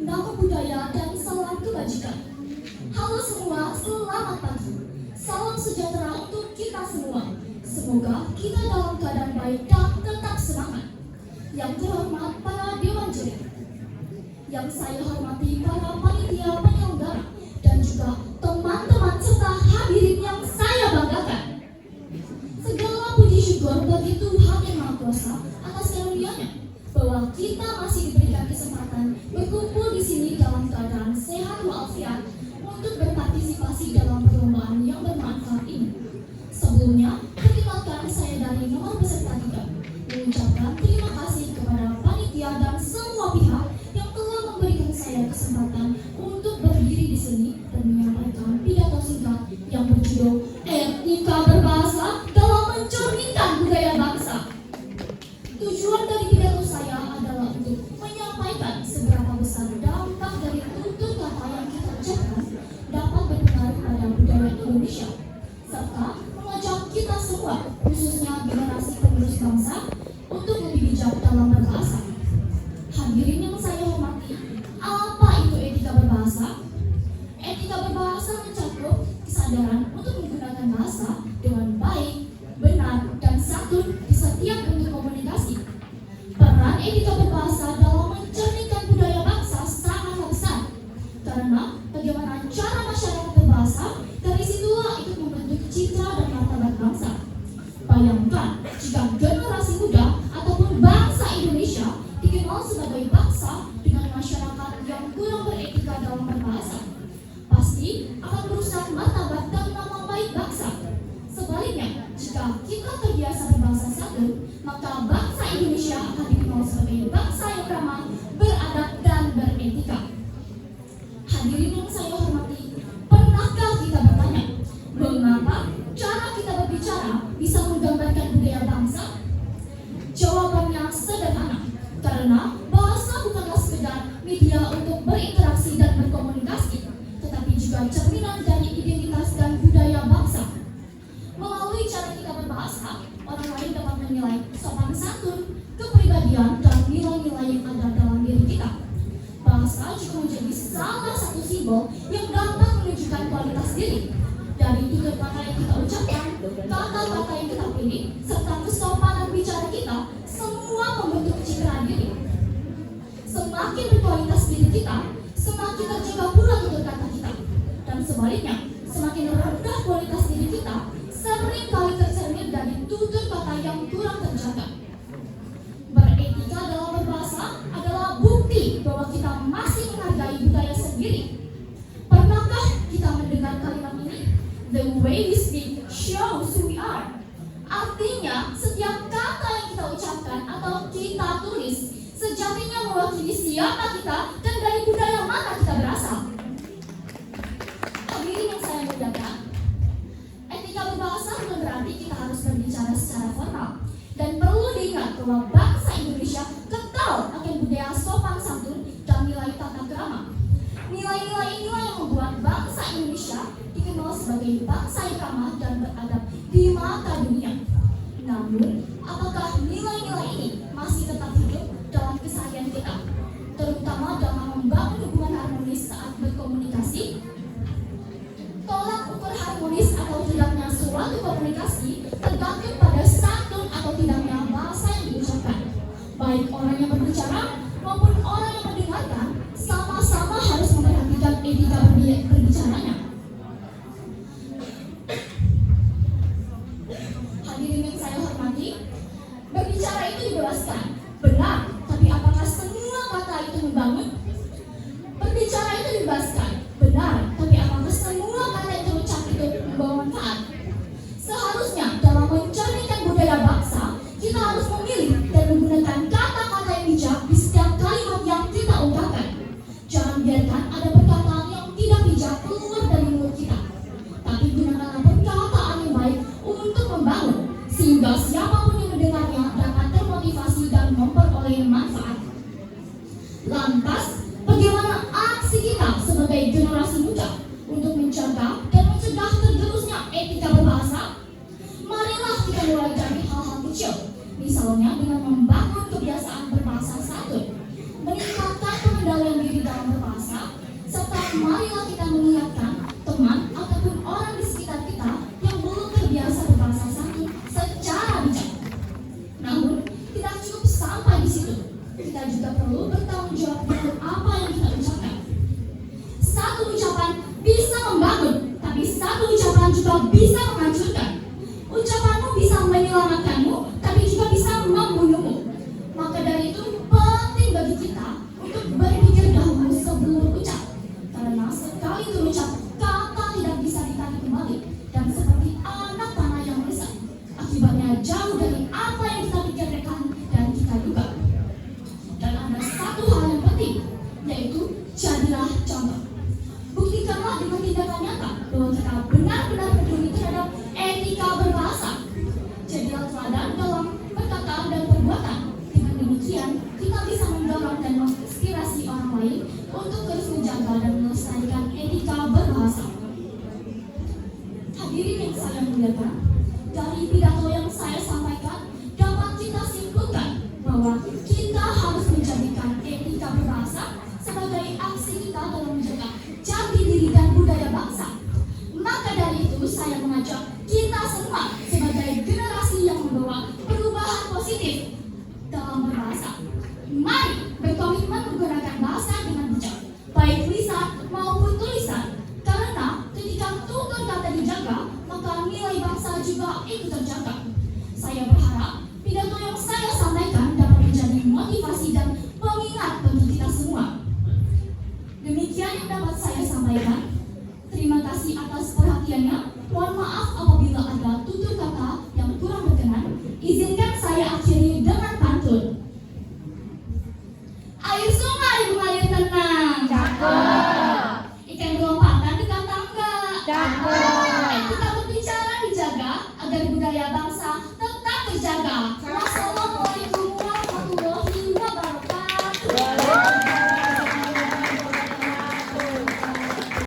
nama budaya, dan salam kebajikan. Halo semua, selamat pagi. Salam sejahtera untuk kita semua. Semoga kita dalam keadaan baik dan tetap semangat. Yang terhormat para dewan juri, yang saya hormati para panitia penyelenggara, dan juga teman-teman serta hadirin yang saya banggakan. Segala puji syukur bagi Tuhan Yang Maha Kuasa atas karunia-Nya bahwa kita masih diberikan kesempatan berkumpul di sini dalam keadaan sehat walafiat untuk berpartisipasi dalam perlombaan yang bermanfaat ini. Sebelumnya, perkenalkan saya dari nomor peserta 3, mengucapkan terima kasih kepada panitia dan semua pihak yang telah memberikan saya kesempatan untuk berdiri di sini dan menyampaikan pidato singkat yang berjudul Etika Berbahasa dalam Mencerminkan Budaya Bangsa. Tujuan dari pidato saya adalah untuk menyampaikan seberapa besar dampak dari tutur kata yang kita ucapkan dapat berpengaruh pada budaya Indonesia, serta mengajak kita semua, khususnya generasi penerus bangsa, untuk lebih bijak dalam berbahasa. Hadirin yang saya hormati, apa itu etika berbahasa? Etika berbahasa mencakup kesadaran untuk menggunakan bahasa dengan baik, benar, dan santun di setiap bentuk komunikasi. Peran etika berbahasa dalam mencerminkan budaya bangsa sangatlah besar, karena bagaimana cara masyarakat berbahasa, dari situlah ikut membentuk citra dan martabat bangsa. Bayangkan jika generasi muda ataupun bangsa Indonesia dikenal sebagai bangsa dengan masyarakat yang kurang beretika dalam berbahasa, pasti akan merusak martabat dan nama baik bangsa. Sebaliknya, jika kita terbiasa berbahasa santun, maka bangsa Indonesia akan dikenal sebagai bangsa yang ramah, beradab, dan beretika. Hadirin yang saya hormati, pernahkah kita bertanya, mengapa cara kita berbicara bisa menggambarkan budaya bangsa? Jawabannya sederhana, karena bahasa bukanlah sekedar media untuk berinteraksi dan berkomunikasi, tetapi juga cerminan dari identitas dan budaya bangsa. Melalui cara kita berbahasa, orang lain dapat menilai sopan santun, kepribadian, dan nilai-nilai yang ada dalam diri kita. Bahasa juga menjadi salah satu simbol yang dapat menunjukkan kualitas diri. Dari tutur kata yang kita ucapkan, kata-kata yang kita pilih, serta kesopanan bicara kita, semua membentuk citra diri. Semakin berkualitas diri kita, semakin terjaga pula tutur kata kita. Dan sebaliknya, semakin rendah kualitas diri kita, sering kali tercermin dari tutur kata yang kurang terjaga. Beretika dalam berbahasa adalah bukti bahwa kita masih menghargai budaya sendiri. Pernahkah kita mendengar kalimat ini? The way we speak shows who we are. Artinya, setiap kata yang kita ucapkan atau kita tulis sejatinya mewakili siapa kita dan dari budaya mana kita berasal. Hadirin yang saya muliakan, etika berbahasa bukan berarti kita harus berbicara secara formal. Dan perlu diingat bahwa bangsa Indonesia kental akan budaya sopan santun dan nilai tata krama. Nilai-nilai inilah yang membuat bangsa Indonesia dikenal sebagai bangsa yang ramah dan beradab di mata dunia. Namun, apakah nilai-nilai ini masih tetap hidup dalam keseharian kita, terutama dalam membangun hubungan harmonis saat berkomunikasi? Tolak ukur harmonis atau tidaknya suatu komunikasi tergantung pada santun atau tidaknya bahasa yang diucapkan. Baik orang yang berbicara maupun orang yang mendengarkan sama-sama harus memperhatikan etika berbicaranya. Hadirin yang saya hormati, berbicara itu dibebaskan, benar, tapi apakah semua kata itu membangun? Berbicara itu dibebaskan, benar, tapi apakah semua kata yang terucap itu membawa manfaat? Seharusnya dalam mencerminkan budaya bangsa, kita harus memilih dan menggunakan kata-kata yang bijak di setiap kalimat yang kita ungkapkan. Jangan biarkan ada perkataan yang tidak bijak keluar dari mulut kita, tapi gunakanlah perkataan yang baik untuk membangun, sehingga siapapun yang mendengarnya dapat termotivasi dan memperoleh manfaat. Lantas, bagaimana aksi kita sebagai generasi muda untuk menjaga dan mencegah tergerusnya etika berbahasa? Marilah kita mulai dari hal-hal kecil, misalnya dengan membangun kebiasaan berbahasa santun, meningkatkan pengendalian diri dalam berbahasa, sampai di situ, kita juga perlu bertanggung jawab dengan apa yang kita ucapkan. Satu ucapan bisa membangun, tapi satu ucapan juga bisa menghancurkan. Ucapanmu bisa menyelamatkanmu, tapi juga bisa membunuhmu. Maka dari itu penting bagi kita untuk berpikir dahulu sebelum ucap, karena sekali terucap kata tidak bisa ditarik kembali dan seperti anak tanah yang meresap, akibatnya jauh dari apa yang kita pikirkan dan kita duga. Dan ada satu hal yang penting, yaitu jadilah contoh. Buktikanlah dengan tindakan nyata bahwa kita benar-benar peduli terhadap etika berbahasa. Jadilah teladan dalam perkataan dan perbuatan. Dengan demikian, kita bisa mendorong dan menginspirasi orang lain untuk terus menjaga dan melestarikan etika berbahasa. Hadirin yang saya muliakan, dari pidato yang saya sampaikan dapat kita simpulkan bahwa kita harus menjadikan etika berbahasa sebagai aksi kita dalam menjaga jati diri dan budaya bangsa. Maka dari itu saya mengajak kita semua sebagai generasi yang membawa perubahan positif dalam berbahasa. Mari berkomitmen menggunakan bahasa dengan bijak, baik lisan maupun tulisan. Karena ketika tutur kata dijaga, maka nilai bangsa juga ikut terjaga. Saya berharap pidato yang saya sampaikan dapat menjadi motivasi dan pengingat bagi kita semua. Demikian yang dapat saya sampaikan. Terima kasih atas perhatiannya. Mohon maaf apabila ada tutur kata yang kurang berkenan. Izinkan saya akhiri dengan pantun. Air sungai mengalir tenang. Cakep. Ikan belompatan dekat tangga. Cakep. Kita berbicara dijaga agar budaya bangsa tetap terjaga.